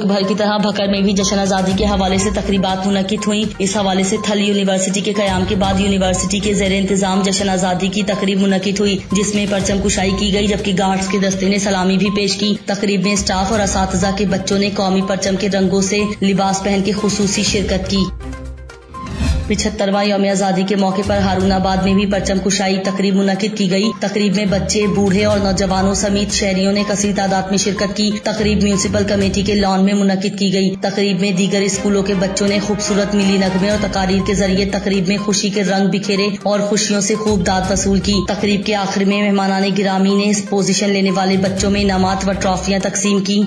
मुल्क भर की तरह भक्कर में भी जश्न आजादी के हवाले से तकरीबात मुनक्किद हुई। इस हवाले से थल यूनिवर्सिटी के कयाम के बाद यूनिवर्सिटी के ज़ेर इंतजाम जश्न आजादी की तकरीब मुनक्किद हुई, जिसमें परचम कुशाई की गई, जबकि गार्ड्स के दस्ते ने सलामी भी पेश की। तकरीब में स्टाफ और असातिज़ा के बच्चों ने कौमी परचम के रंगों से लिबास पहन के खुसूसी शिरकत की। 75वां यौम आजादी के मौके पर हारूनाबाद में भी परचम कुशाई तकरीब मुनक्किद की गई। तकरीब में बच्चे, बूढ़े और नौजवानों समेत शहरियों ने कसीर तादाद में शिरकत की। तकरीब म्यूनिसिपल कमेटी के लॉन में मुनक्किद की गई। तकरीब में दीगर स्कूलों के बच्चों ने खूबसूरत मिली नगमे और तकारीर के जरिए तकरीब में खुशी के रंग बिखेरे और खुशियों से खूब दाद वसूल की। तकरीब के आखिर में मेहमानाने गिरामी ने पोजीशन लेने वाले बच्चों में इनामात व ट्रॉफियां तकसीम की।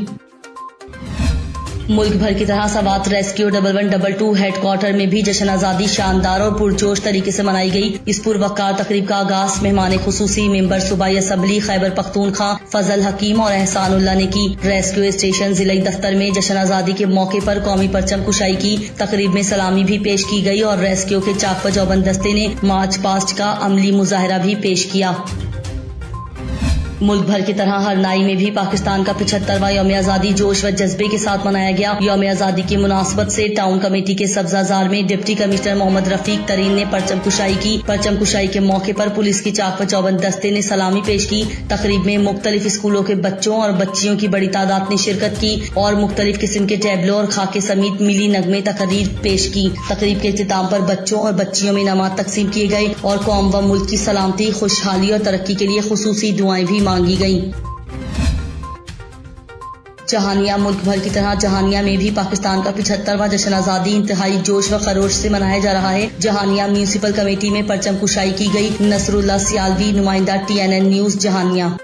मुल्क भर की तरह सवात रेस्क्यू 1112 हेडक्वार्टर में भी जश्न आजादी शानदार और पुरजोश तरीके से मनाई गई। इस पुरवकार तकरीब का आगाज मेहमान खुसूसी मेंबर सूबाई असम्बली खैबर पख्तूनख्वा फजल हकीम और एहसानुल्लाह ने की। रेस्क्यू स्टेशन जिला दफ्तर में जश्न आजादी के मौके पर कौमी परचम कुशाई की। तकरीब में सलामी भी पेश की गई और रेस्क्यू के चाक व चौबंद दस्ते ने मार्च पास्ट का अमली मुजाहरा भी पेश किया। मुल्क भर की तरह हरनाई में भी पाकिस्तान का 75वां यौम आजादी जोश व जज्बे के साथ मनाया गया। यौम आजादी की मुनासबत से टाउन कमेटी के सब्जाजार में डिप्टी कमिश्नर मोहम्मद रफीक तरीन ने परचम कुशाई की। परचम कुशाई के मौके पर पुलिस की चाक व चौबंद दस्ते ने सलामी पेश की। तकरीब में मुख्तलिफ स्कूलों के बच्चों और बच्चियों की बड़ी तादाद ने शिरकत की और मुख्तलिफ किस्म के टैबलो और खाके समेत मिली नगमे तकरीर पेश की। तकरीब के इख्तिताम पर बच्चों और बच्चियों में इनामात तकसीम किए गए और कौम व मुल्क की सलामती, खुशहाली और तरक्की के लिए खुसूसी दुआएं भी मांगी गई। जहानिया मुल्क भर की तरह जहानिया में भी पाकिस्तान का 75वां जश्न आजादी इंतहाई जोश व खरोश से मनाया जा रहा है। जहानिया म्यूनिसिपल कमेटी में परचम कुशाई की गई। नसरुल्लाह सियालवी, नुमाइंदा TNN न्यूज जहानिया।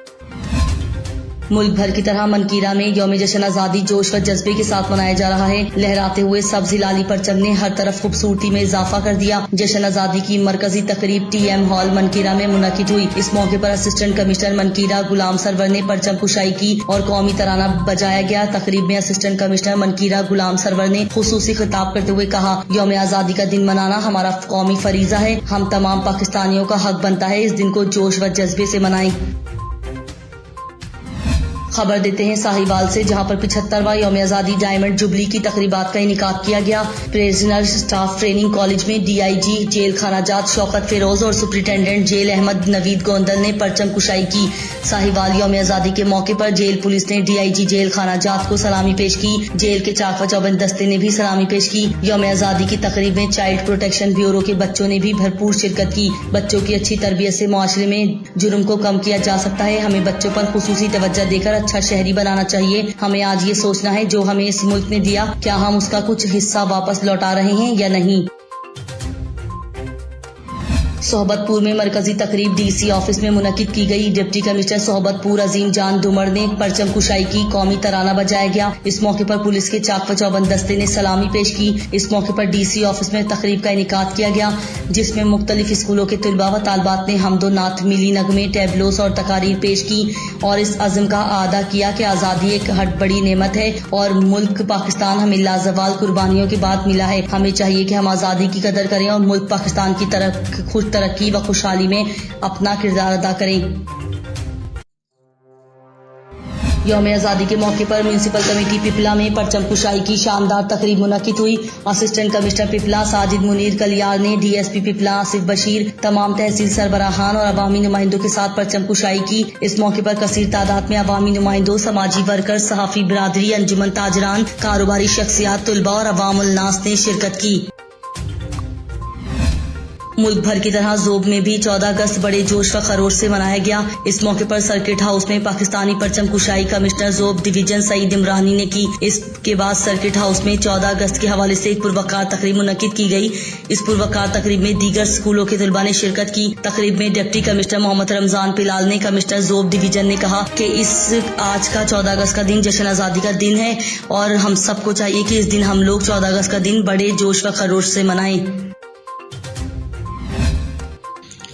मुल्क भर की तरह मनकीरा में यौम जश्न आजादी जोश व जज्बे के साथ मनाया जा रहा है। लहराते हुए सब्ज हिलाली परचम ने हर तरफ खूबसूरती में इजाफा कर दिया। जश्न आजादी की मरकजी तकरीब TM हॉल मनकीरा में मुनक्किद हुई। इस मौके पर असिस्टेंट कमिश्नर मनकीरा गुलाम सरवर ने परचम कुशाई की और कौमी तराना बजाया गया। तकरीब में असिस्टेंट कमिश्नर मनकीरा गुलाम सरवर ने खुसूसी खिताब करते हुए कहा, यौम आजादी का दिन मनाना हमारा कौमी फरीजा है। हम तमाम पाकिस्तानियों का हक बनता है इस दिन को जोश व जज्बे से मनाएं। खबर देते हैं साहिवाल से, जहां पर 75वां यौम आजादी डायमंड जुबली की तकरीबात का इनेकाद किया गया। प्रिजनर स्टाफ ट्रेनिंग कॉलेज में DIG जेल खानाजात शौकत फिरोज और सुप्रिंटेंडेंट जेल अहमद नवीद गोंदल ने परचम कुशाई की। साहिवाल यौम आजादी के मौके पर जेल पुलिस ने DIG जेल खानाजात को सलामी पेश की। जेल के चाक व चौबंद दस्ते ने भी सलामी पेश की। यौम आजादी की तकरीब में चाइल्ड प्रोटेक्शन ब्यूरो के बच्चों ने भी भरपूर शिरकत की। बच्चों की अच्छी तरबियत से मुआशरे में जुर्म को कम किया जा सकता है। हमें बच्चों पर खुसूसी तवज्जो देकर अच्छा शहरी बनाना चाहिए। हमें आज ये सोचना है जो हमें इस मुल्क ने दिया, क्या हम उसका कुछ हिस्सा वापस लौटा रहे हैं या नहीं। सोहबतपुर में मरकजी तकरीब DC ऑफिस में मुनक्किद की गई। डिप्टी कमिश्नर सोहबतपुर अजीम जान दुमर ने परचम कुशाई की। कौमी तराना बजाया गया। इस मौके पर पुलिस के चाक व चौबंद दस्ते ने सलामी पेश की। इस मौके पर DC ऑफिस में तकरीब का इनेकाद किया गया, जिसमें मुख्तलिफ स्कूलों के तलबा व तालबात ने हमदो नात, मिली नगमे, टैबलोस और तकारीर पेश की और इस अज़्म का आदा किया कि आज़ादी एक हट बड़ी नेमत है और मुल्क पाकिस्तान हमें लाजवाल कुर्बानियों के बाद मिला है। हमें चाहिए कि हम आज़ादी की कदर करें और मुल्क पाकिस्तान की तरक्की व खुशहाली में अपना किरदार अदा करें। यौम आजादी के मौके पर म्यूनिसिपल कमेटी पिपला में परचम कुशाई की शानदार तकरीब मुनक्किद हुई। असिस्टेंट कमिश्नर पिपला साजिद मुनीर कलियार ने DSP पिपला आसिफ बशीर, तमाम तहसील सरबराहान और अवामी नुमाइंदों के साथ परचम कुशाई की। इस मौके पर कसीर तादाद में अवामी नुमाइंदों, समाजी वर्कर, सहाफी बिरादरी, अंजुमन ताजरान, कारोबारी शख्सियात, तुलबा और अवामुल नास ने शिरकत की। मुल्क भर की तरह ज़ोब में भी 14 अगस्त बड़े जोश व खरोश से मनाया गया। इस मौके पर सर्किट हाउस में पाकिस्तानी परचम कुशाई कमिश्नर ज़ोब डिवीजन सईद इमरानी ने की। इसके बाद सर्किट हाउस में 14 अगस्त के हवाले से एक पुरवकार तकरीब मुनक्किद की गई। इस पुरवकार तकरीब में दीगर स्कूलों के तलबा ने शिरकत की। तकरीब में डिप्टी कमिश्नर मोहम्मद रमजान पिलाल ने कमिश्नर ज़ोब डिवीजन ने कहा कि आज का 14 अगस्त का दिन जश्न आज़ादी का दिन है और हम सबको चाहिए कि इस दिन हम लोग 14 अगस्त का दिन बड़े जोश व खरोश से मनाएं।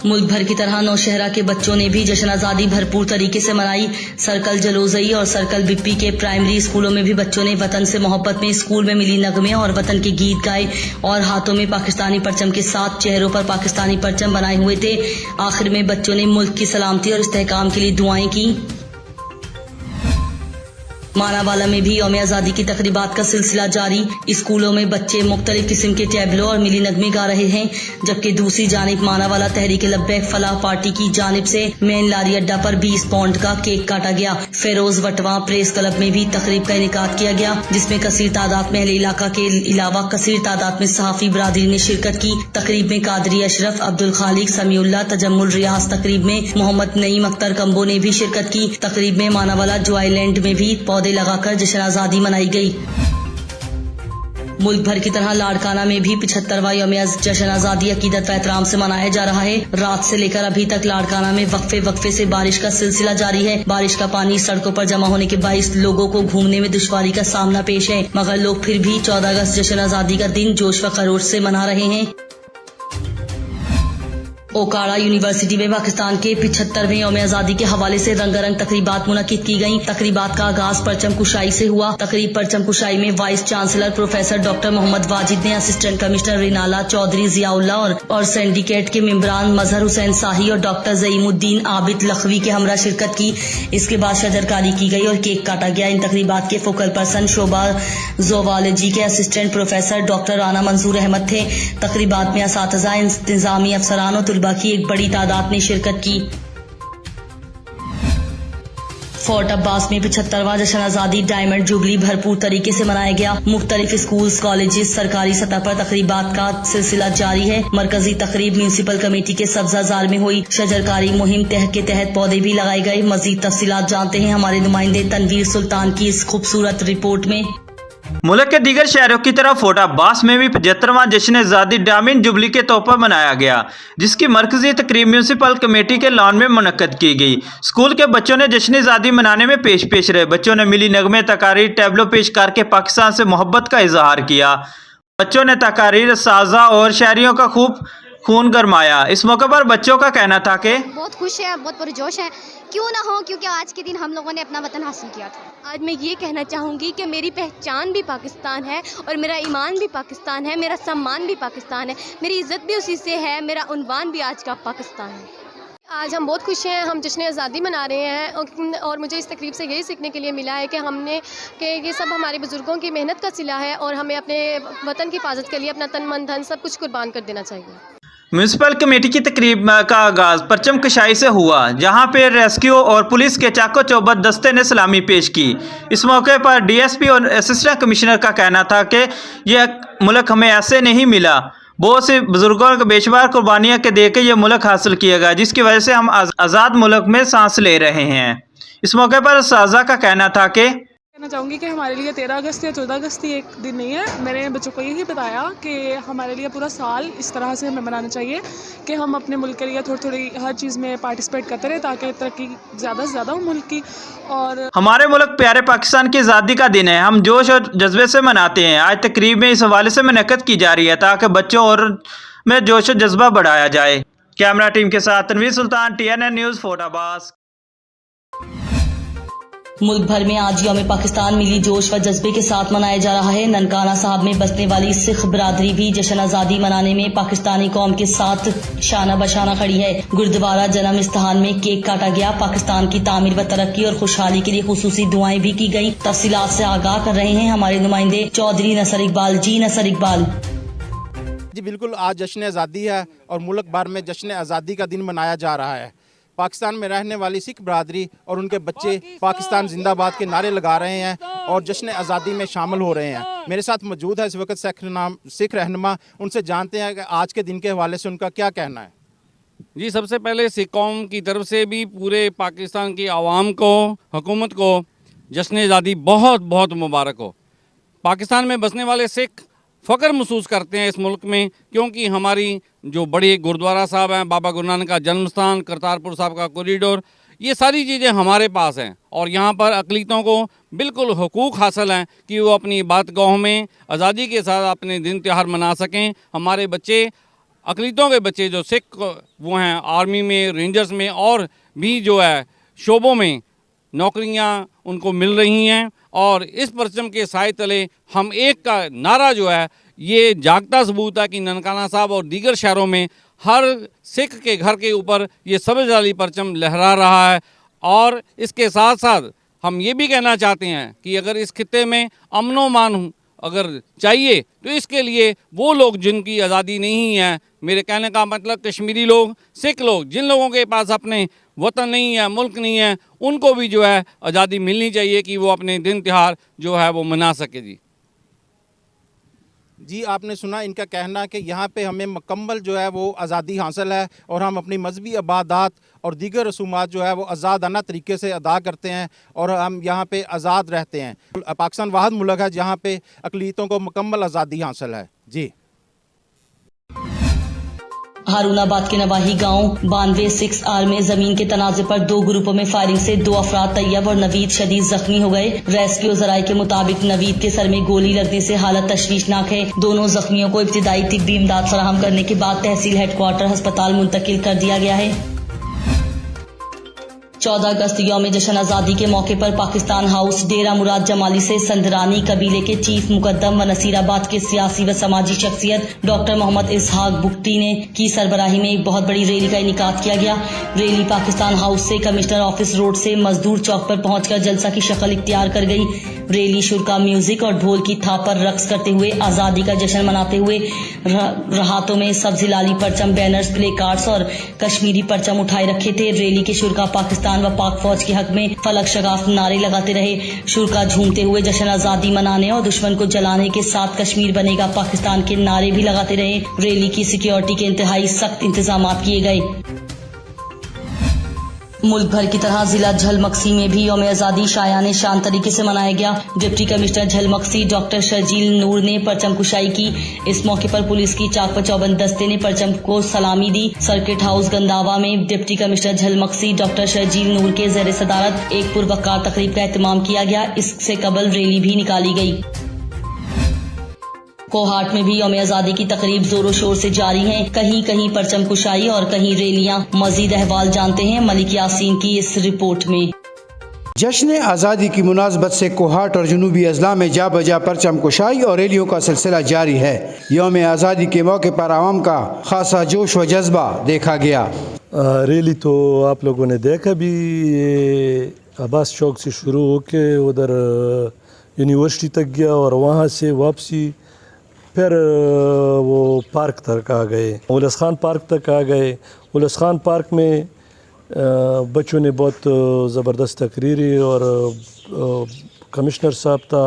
मुल्क भर की तरह नौशहरा के बच्चों ने भी जश्न आज़ादी भरपूर तरीके से मनाई। सर्कल जलोजई और सर्कल बिप्पी के प्राइमरी स्कूलों में भी बच्चों ने वतन से मोहब्बत में स्कूल में मिली नगमे और वतन के गीत गाए और हाथों में पाकिस्तानी परचम के साथ चेहरों पर पाकिस्तानी परचम बनाए हुए थे। आखिर में बच्चों ने मुल्क की सलामती और इस्तेहकाम के लिए दुआएं की। मानावाला में भी यौम आजादी की तकरीबात का सिलसिला जारी। स्कूलों में बच्चे मुख्तलिफ किस्म के टैबलो और मिली नगमे गा रहे हैं, जबकि दूसरी जानिब मानावाला तहरीक लब्बैक फलाह पार्टी की जानिब से मेन लारी अड्डा पर 20 पाउंड का केक काटा गया। फेरोज वटवा प्रेस क्लब में भी तकरीब का इनेकाद किया गया, जिसमें कसीर तादाद में अहले इलाका के अलावा कसीर तादाद में सहाफी बरादरी ने शिरकत की। तकरीब में कादरी अशरफ, अब्दुल खालिक, समीउल्लाह, तजम्मुल रियाज, तकरीब में मोहम्मद नईम अख्तर कंबो ने भी शिरकत की। तकरीब में मानावाला जॉयलैंड में भी पौधे लगाकर जश्न आजादी मनाई गई। मुल्क भर की तरह लाड़काना में भी 75वां यौम जश्न आजादी अकीदत व एहतराम से मनाया जा रहा है। रात से लेकर अभी तक लाड़काना में वक्फे से बारिश का सिलसिला जारी है। बारिश का पानी सड़कों पर जमा होने के बाइस लोगों को घूमने में दुश्वारी का सामना पेश है, मगर लोग फिर भी 14 अगस्त जश्न आजादी का दिन जोश व खरोश से मना रहे हैं। ओकाड़ा यूनिवर्सिटी में पाकिस्तान के 75वें यौम आजादी के हवाले से रंगारंग तकरीबात मुनक्किद की गयी। तकरीबात का आगाज परचम कुशाई से हुआ। तकरीब परचम कुशाई में vice chancellor professor doctor Mohammad Wajid ने असिस्टेंट कमिश्नर रिनाला चौधरी जियाउल्ला और सिंडिकेट के मेंबरान मजहर हुसैन शाही और डॉक्टर ज़ईमुद्दीन आबिद लखवी के हमरा शिरकत की। इसके बाद शजरकारी की गई और केक काटा गया। इन तकरीबात के फोकल पर्सन शोबा ज़ोवालजी के assistant professor doctor Rana Mansoor Ahmad थे। तकरीबात में असातिज़ा, इंतजामी अफसरान और तलबा की एक बड़ी तादाद ने शिरकत की। फोर्ट अब्बास में 75वां जश्न आजादी डायमंड जुबली भरपूर तरीके से मनाया गया। मुख्तलिफ स्कूल्स, कॉलेजेस, सरकारी सतह पर तकरीबात का सिलसिला जारी है। मरकजी तकरीब म्यूनिसिपल कमेटी के सब्जा जार में हुई। शजरकारी मुहिम के तहत पौधे भी लगाए गए। मजीद तफसीलात जानते हैं हमारे नुमाइंदे तनवीर सुल्तान की इस खूबसूरत रिपोर्ट में। मुल्क के दीगर शहरों की तरह फोर्ट अब्बास में भी 75वां जश्न आज़ादी डायमंड जुबली के तौर पर मनाया गया, जिसकी मरकजी तकरीब म्यूनिसिपल कमेटी के लॉन में मुनक्कद की गई। स्कूल के बच्चों ने जश्न आज़ादी मनाने में पेश रहे। बच्चों ने मिली नगमे, तकारीर, टैबलो पेश करके पाकिस्तान से मोहब्बत का इजहार किया। बच्चों ने तकारीर, साजा और शायरियों का खूब खून गरमाया। इस मौके पर बच्चों का कहना था कि बहुत खुश है, बहुत पुरजोश है। क्यों ना हो, क्योंकि आज के दिन हम लोगों ने अपना वतन हासिल किया था। आज मैं ये कहना चाहूँगी कि मेरी पहचान भी पाकिस्तान है और मेरा ईमान भी पाकिस्तान है, मेरा सम्मान भी पाकिस्तान है, मेरी इज़्ज़त भी उसी से है, मेरा उन्वान भी आज का पाकिस्तान है। आज हम बहुत खुश हैं, हम जश्न आज़ादी मना रहे हैं और मुझे इस तकरीब से यही सीखने के लिए मिला है कि ये सब हमारे बुज़ुर्गों की मेहनत का सिला है और हमें अपने वतन की हिफाजत के लिए अपना तन मन धन सब कुछ कुर्बान कर देना चाहिए। म्यूनिसिपल कमेटी की तकरीब का आगाज परचम कशाई से हुआ, जहां पे रेस्क्यू और पुलिस के चाको चौबंद दस्ते ने सलामी पेश की। इस मौके पर डीएसपी और असिस्टेंट कमिश्नर का कहना था कि यह मुल्क हमें ऐसे नहीं मिला, बहुत से बुजुर्गों को बेशुमार कुर्बानियां के दे के ये मुल्क हासिल किया गया, जिसकी वजह से हम आज़ाद मुल्क में सांस ले रहे हैं। इस मौके पर साजा का कहना था कि कहना चाहूँगी कि हमारे लिए 13 अगस्त या 14 अगस्त ही एक दिन नहीं है। मैंने बच्चों को यही बताया कि हमारे लिए पूरा साल इस तरह से हमें मनाना चाहिए कि हम अपने मुल्क के लिए थोड़ी थोड़ी हर चीज़ में पार्टिसिपेट करते रहे, ताकि तरक्की ज़्यादा से ज़्यादा हो मुल्क की। और हमारे मुल्क प्यारे पाकिस्तान की आज़ादी का दिन है, हम जोश और जज्बे से मनाते हैं। आज तकरीब में इस हवाले से मुनक्किद की जा रही है ताकि बच्चों और में जोश और जज्बा बढ़ाया जाए। कैमरा टीम के साथ तनवीर सुल्तान, TNN न्यूज़, फोर्ट अब्बास। मुल्क भर में आज यौम पाकिस्तान मिली जोश व जज्बे के साथ मनाया जा रहा है। ननकाना साहब में बसने वाली सिख बरादरी भी जश्न आज़ादी मनाने में पाकिस्तानी कौम के साथ शाना बशाना खड़ी है। गुरुद्वारा जन्म इस्तान में केक काटा गया। पाकिस्तान की तामीर व तरक्की और खुशहाली के लिए खुसूसी दुआएं भी की गई। तफसीलात से आगाह कर रहे हैं हमारे नुमाइंदे चौधरी नसर इकबाल। जी नसर इकबाल। जी बिल्कुल, आज जश्न आज़ादी है और मुल्क भर में जश्न आज़ादी का दिन मनाया जा रहा है। पाकिस्तान में रहने वाली सिख बरादरी और उनके बच्चे पाकिस्तान जिंदाबाद के नारे लगा रहे हैं और जश्न आज़ादी में शामिल हो रहे हैं। मेरे साथ मौजूद है इस वक्त सिख रहनुमा, उनसे जानते हैं कि आज के दिन के हवाले से उनका क्या कहना है। जी, सबसे पहले सिख कौम की तरफ से भी पूरे पाकिस्तान की आवाम को, हुकूमत को जश्न आज़ादी बहुत बहुत मुबारक हो। पाकिस्तान में बसने वाले सिख फ़ख्र महसूस करते हैं इस मुल्क में, क्योंकि हमारी जो बड़े गुरुद्वारा साहब हैं, बाबा गुरु नानक का जन्म स्थान, करतारपुर साहब का कॉरिडोर, ये सारी चीज़ें हमारे पास हैं और यहाँ पर अक़लीतों को बिल्कुल हुकूक हासिल हैं कि वो अपनी इबादतगाहों में आज़ादी के साथ अपने दिन त्यौहार मना सकें। हमारे बच्चे, अक़लीतों के बच्चे जो सिख वो हैं, आर्मी में, रेंजर्स में और भी जो है शोबों में नौकरियाँ उनको मिल रही हैं और इस परचम के साए तले हम एक का नारा जो है ये जागता सबूत है कि ननकाना साहब और दीगर शहरों में हर सिख के घर के ऊपर ये सब्ज़ वाली परचम लहरा रहा है। और इसके साथ साथ हम ये भी कहना चाहते हैं कि अगर इस खित्ते में अमन व अमान अगर चाहिए तो इसके लिए वो लोग जिनकी आज़ादी नहीं है, मेरे कहने का मतलब कश्मीरी लोग, सिख लोग, जिन लोगों के पास अपने वतन नहीं है, मुल्क नहीं है, उनको भी जो है आज़ादी मिलनी चाहिए कि वो अपने दिन त्योहार जो है वो मना सके। जी आपने सुना इनका कहना कि यहाँ पे हमें मुकम्मल जो है वो आज़ादी हासिल है और हम अपनी मजहबी इबादत और दीगर रसूमात जो है वो आज़ादाना तरीके से अदा करते हैं और हम यहाँ पे आज़ाद रहते हैं। पाकिस्तान वाहिद मुल्क है जहाँ पे अक़लियतों को मुकम्मल आज़ादी हासिल है। जी हारूनाबाद के नवाही गांव 92-6R में जमीन के तनाज़े पर 2 ग्रुपों में फायरिंग से 2 अफराद तैयब और नवीद शदीद जख्मी हो गए। रेस्क्यू ज़राए के मुताबिक नवीद के सर में गोली लगने से हालत तशवीशनाक है। दोनों जख्मियों को इब्तिदाई तिब्बी इमदाद फराहम करने के बाद तहसील हेडक्वार्टर अस्पताल मुंतकिल कर दिया गया है। 14 अगस्त यौम जश्न आज़ादी के मौके पर पाकिस्तान हाउस डेरा मुराद जमाली से संदरानी कबीले के चीफ मुकद्दम व नसीराबाद के सियासी व समाजी शख्सियत डॉक्टर मोहम्मद इसहाक बुख्ती ने की सरबराही में एक बहुत बड़ी रैली का इनेकाद किया गया। रैली पाकिस्तान हाउस से कमिश्नर ऑफिस रोड से मजदूर चौक पर पहुंचकर जलसा की शक्ल इख्तियार कर गई। रैली शुरा म्यूजिक और ढोल की थाप पर रक्स करते हुए आज़ादी का जश्न मनाते हुए हाथों में सब्ज़ी लाली परचम, बैनर्स, प्ले कार्ड्स और कश्मीरी परचम उठाए रखे थे। रैली के शुरा पाकिस्तान व पाक फौज के हक में फलक शगाफ नारे लगाते रहे। शुरा झूमते हुए जश्न आज़ादी मनाने और दुश्मन को जलाने के साथ कश्मीर बनेगा पाकिस्तान के नारे भी लगाते रहे। रैली की सिक्योरिटी के इंतहाई सख्त इंतजाम किए गए। मुल्क भर की तरह जिला झलमक्सी में भी यौम आज़ादी शायाने शान तरीके से मनाया गया। डिप्टी कमिश्नर झलमक्सी डॉक्टर शर्जील नूर ने परचम कुशाई की। इस मौके पर पुलिस की चाक व चौबंद दस्ते ने परचम को सलामी दी। सर्किट हाउस गंदावा में डिप्टी कमिश्नर झलमक्सी डॉक्टर शर्जील नूर के ज़ेर सदारत एक पुरवकार तकरीब का एहतमाम किया गया। इससे कबल रैली भी निकाली गई। कोहाट में भी यौम आज़ादी की तकरीब जोरों शोर से जारी है। कहीं कहीं परचम कुशाई और कहीं रैलियां। मजीद अहवाल जानते हैं मलिक यासीन की इस रिपोर्ट में। जश्न आज़ादी की मुनासबत से कोहाट और जनूबी अजला में जा बजा परचम कुशाई और रैलियों का सिलसिला जारी है। यौम आज़ादी के मौके पर आवाम का खासा जोश व जज्बा देखा गया। रैली तो आप लोगों ने देखा भी, अब्बास चौक से शुरू होके उधर यूनिवर्सिटी तक गया और वहाँ से वापसी फिर वो पार्क तक आ गए, उलस खान पार्क तक आ गए। उलस खान पार्क में बच्चों ने बहुत ज़बरदस्त तकरीरी और कमिश्नर साहब था,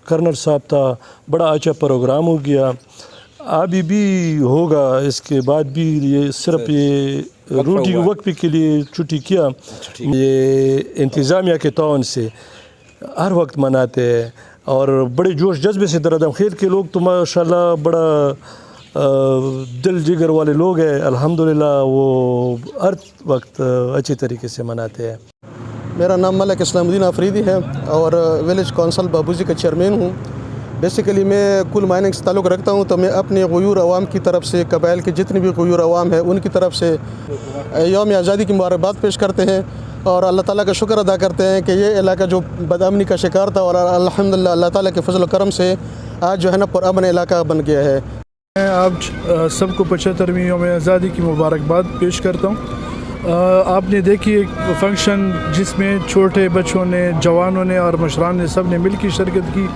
कर्नल साहब था, बड़ा अच्छा प्रोग्राम हो गया। अभी भी होगा, इसके बाद भी ये सिर्फ ये रोटी वक्फे के लिए छुट्टी किया। ये इंतज़ामिया के तौन से हर वक्त मनाते हैं और बड़े जोश जज्बे से दरदम खेल के लोग तो माशाल्लाह बड़ा दिल जिगर वाले लोग हैं। अल्हम्दुलिल्लाह वो हर वक्त अच्छे तरीके से मनाते हैं। मेरा नाम मलिक इस्लामुद्दीन आफरीदी है और विलेज काउंसिल बाबूजी का चेयरमैन हूँ। बेसिकली मैं कुल माइनिंग से ताल्लुक़ रखता हूँ, तो मैं अपने ग़यूर अवाम की तरफ से, कबाइल के जितने भी ग़यूर अवाम हैं उनकी तरफ से यौम आज़ादी की मुबारकबाद पेश करते हैं और अल्लाह ताला का शुक्र अदा करते हैं कि ये इलाका जो बदअमनी का शिकार था और अल्हम्दुलिल्लाह अल्लाह ताला के फजल करम से आज जो है ना पुरअमन इलाका बन गया है। मैं आप सबको 75वीं यौम आज़ादी की मुबारकबाद पेश करता हूँ। आपने देखी एक फंक्शन जिसमें छोटे बच्चों ने, जवानों ने और मशरान ने सब ने मिल की शिरकत की,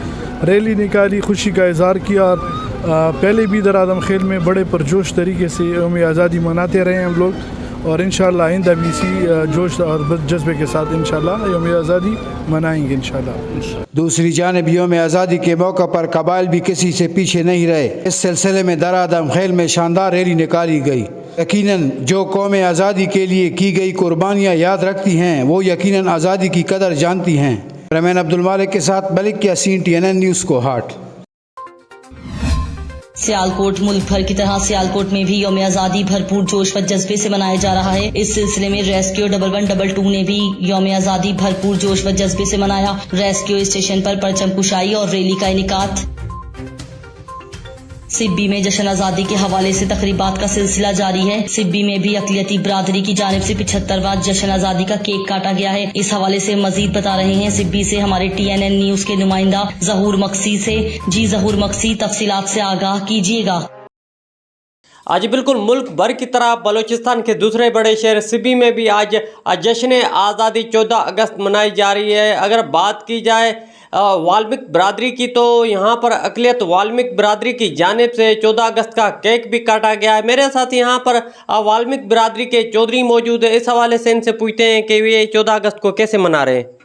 रैली निकाली, खुशी का इज़हार किया। और पहले भी इधर आदम खेल में बड़े पुरजोश तरीके से यौम आज़ादी मनाते रहे हम लोग और इंशाअल्लाह आइंदा भी इसी जोश और जज्बे के साथ इंशाअल्लाह यौम आज़ादी मनाएंगे इंशाअल्लाह। दूसरी जानिब यौम आज़ादी के मौका पर कबाइल भी किसी से पीछे नहीं रहे। इस सिलसिले में दरादम खेल में शानदार रैली निकाली गई। यकीनन जो कौम आज़ादी के लिए की गई कुर्बानियाँ याद रखती हैं वो यकीनन आज़ादी की कदर जानती हैं। रमैन अब्दुल मालिक के साथ मलिक यासीन, TNN न्यूज़ कोहाट। सियालकोट मुल्क भर की तरह सियालकोट में भी यौम आज़ादी भरपूर जोश व जज्बे से मनाया जा रहा है। इस सिलसिले में रेस्क्यू 1122 ने भी यौम आज़ादी भरपूर जोश व जज्बे से मनाया। रेस्क्यू स्टेशन पर परचम कुशाई और रैली का इनेकाद। सिब्बी में जश्न आज़ादी के हवाले से तकरीबात का सिलसिला जारी है। सिब्बी में भी अक़लियती बिरादरी की जानिब से 75वां जश्न आज़ादी का केक काटा गया है। इस हवाले से मजीद बता रहे हैं सिब्बी से हमारे TNN न्यूज़ के नुमाइंदा ज़हूर मक्सी से। जी ज़हूर मक्सी, तफसीलात से आगाह कीजिएगा। آج بالکل ملک بھر کی طرح بلوچستان کے دوسرے بڑے شہر سبی میں بھی آج جشن آزادی 14 اگست منائی جا رہی ہے۔ اگر بات کی جائے والمک برادری کی تو یہاں پر اقلیت والمک برادری کی جانب سے 14 اگست کا کیک بھی کاٹا گیا ہے۔ میرے ساتھ یہاں پر والمک برادری کے چودھری موجود ہیں، اس حوالے سے ان سے پوچھتے ہیں کہ یہ 14 اگست کو کیسے منا رہے ہیں۔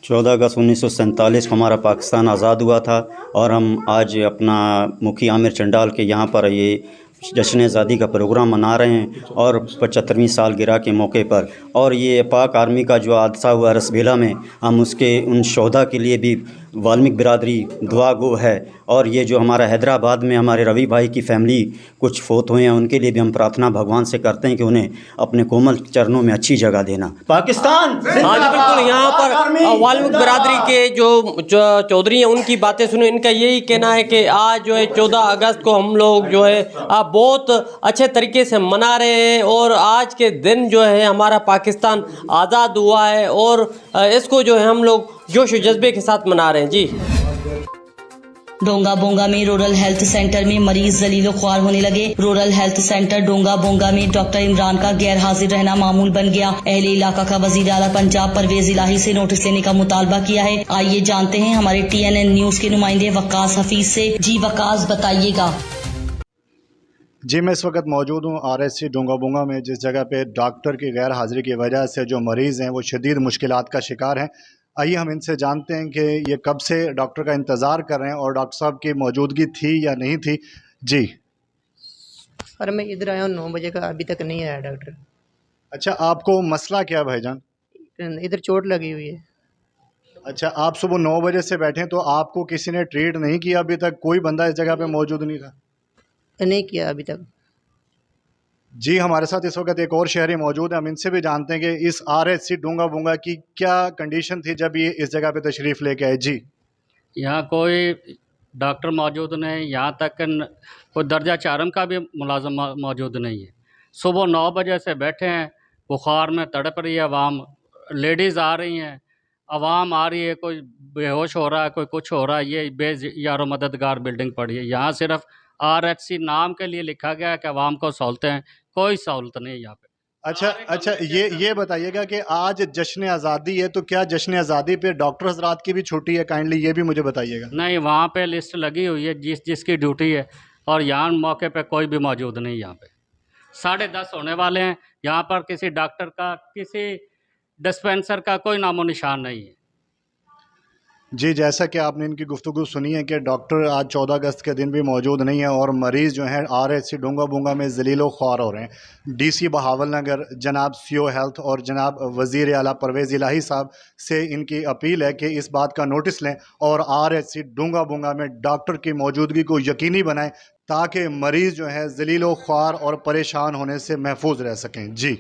14 اگست 1947 کو ہمارا پاکستان آزاد ہوا تھا اور ہم آج اپنا مکھی عامر چنڈال کے یہاں پر یہ جشن آزادی کا پروگرام منا رہے ہیں اور 75ویں سالگرہ کے موقع پر، اور یہ پاک آرمی کا جو حادثہ ہوا رسبیلا میں، ہم اس کے ان شہداء کے لیے بھی والمک برادری دعا گو ہے، اور یہ جو ہمارا حیدرآباد میں ہمارے روی بھائی کی فیملی کچھ فوت ہوئے ہیں ان کے لیے بھی ہم پرارتھنا بھگوان سے کرتے ہیں کہ انہیں اپنے کومل چرنوں میں اچھی جگہ دینا۔ پاکستان آج بالکل یہاں پر والمک برادری کے جو چودھری ہیں ان کی باتیں سنیں، ان کا یہی کہنا ہے کہ آج جو ہے 14 اگست کو ہم لوگ جو ہے بہت اچھے طریقے سے منا رہے ہیں، اور آج کے دن جو ہے ہمارا پاکستان آزاد ہوا ہے اور اس کو جو ہے ہم لوگ جوش و جذبے کے ساتھ منا رہے ہیں۔ جی ڈونگا بونگا میں رورل ہیلتھ سینٹر میں مریض ذلیل و خوار ہونے لگے۔ رورل ہیلتھ سینٹر ڈونگا بونگا میں ڈاکٹر عمران کا غیر حاضر رہنا معمول بن گیا۔ اہل علاقہ کا وزیر اعلیٰ پنجاب پرویز الہی سے نوٹس لینے کا مطالبہ کیا ہے۔ آئیے جانتے ہیں ہمارے TNN نیوز کے نمائندے وقاص حفیظ سے۔ جی وقاص بتائیے گا۔ جی میں اس وقت موجود ہوں RSC ڈونگا بونگا میں، جس جگہ پہ ڈاکٹر کی غیر حاضری کی وجہ سے جو مریض ہیں وہ شدید مشکلات کا شکار ہیں۔ آئیے ہم ان سے جانتے ہیں کہ یہ کب سے ڈاکٹر کا انتظار کر رہے ہیں اور ڈاکٹر صاحب کی موجودگی تھی یا نہیں تھی۔ جی سر میں ادھر آیا ہوں 9 بجے کا، ابھی تک نہیں آیا ڈاکٹر۔ اچھا آپ کو مسئلہ کیا بھائی جان؟ ادھر چوٹ لگی ہوئی ہے۔ اچھا آپ صبح 9 بجے سے بیٹھے ہیں تو آپ کو کسی نے ٹریٹ نہیں کیا ابھی تک؟ کوئی بندہ اس جگہ پہ موجود نہیں تھا؟ نہیں کیا ابھی تک۔ جی ہمارے ساتھ اس وقت ایک اور شہری موجود ہیں، ہم ان سے بھی جانتے ہیں کہ اس RSC ڈونگا بونگا کی کیا کنڈیشن تھی جب یہ اس جگہ پہ تشریف لے کے آئے۔ جی یہاں کوئی ڈاکٹر موجود نہیں، یہاں تک کوئی درجہ چارم کا بھی ملازم موجود نہیں ہے۔ صبح 9 بجے سے بیٹھے ہیں، بخار میں تڑپ رہی ہے عوام، لیڈیز آ رہی ہیں، عوام آ رہی ہے، کوئی بے ہوش ہو رہا ہے، کوئی کچھ ہو رہا ہے۔ یہ بے یار و مددگار بلڈنگ پڑی ہے، یہاں صرف RSC نام کے لیے لکھا گیا ہے کہ عوام کو سہولتیں ہیں، کوئی سہولت نہیں یہاں پہ۔ اچھا یہ بتائیے گا کہ آج جشن آزادی ہے تو کیا جشن آزادی پہ ڈاکٹر حضرات کی بھی چھٹی ہے؟ کائنڈلی یہ بھی مجھے بتائیے گا۔ نہیں، وہاں پہ لسٹ لگی ہوئی ہے جس کی ڈیوٹی ہے، اور یہاں موقع پہ کوئی بھی موجود نہیں۔ یہاں پہ 10:30 ہونے والے ہیں، یہاں پر کسی ڈاکٹر کا، کسی ڈسپینسر کا کوئی نام و نشان نہیں ہے۔ جی جیسا کہ آپ نے ان کی گفتگو سنی ہے کہ ڈاکٹر آج 14 اگست کے دن بھی موجود نہیں ہیں اور مریض جو ہیں RSC ڈونگا بونگا میں ذلیل و خوار ہو رہے ہیں۔ DC بہاول نگر جناب CO ہیلتھ اور جناب وزیر اعلیٰ پرویز الہی صاحب سے ان کی اپیل ہے کہ اس بات کا نوٹس لیں اور RSC ڈونگا بونگا میں ڈاکٹر کی موجودگی کو یقینی بنائیں تاکہ مریض جو ہیں ذلیل و خوار اور پریشان ہونے سے محفوظ رہ سکیں۔ جی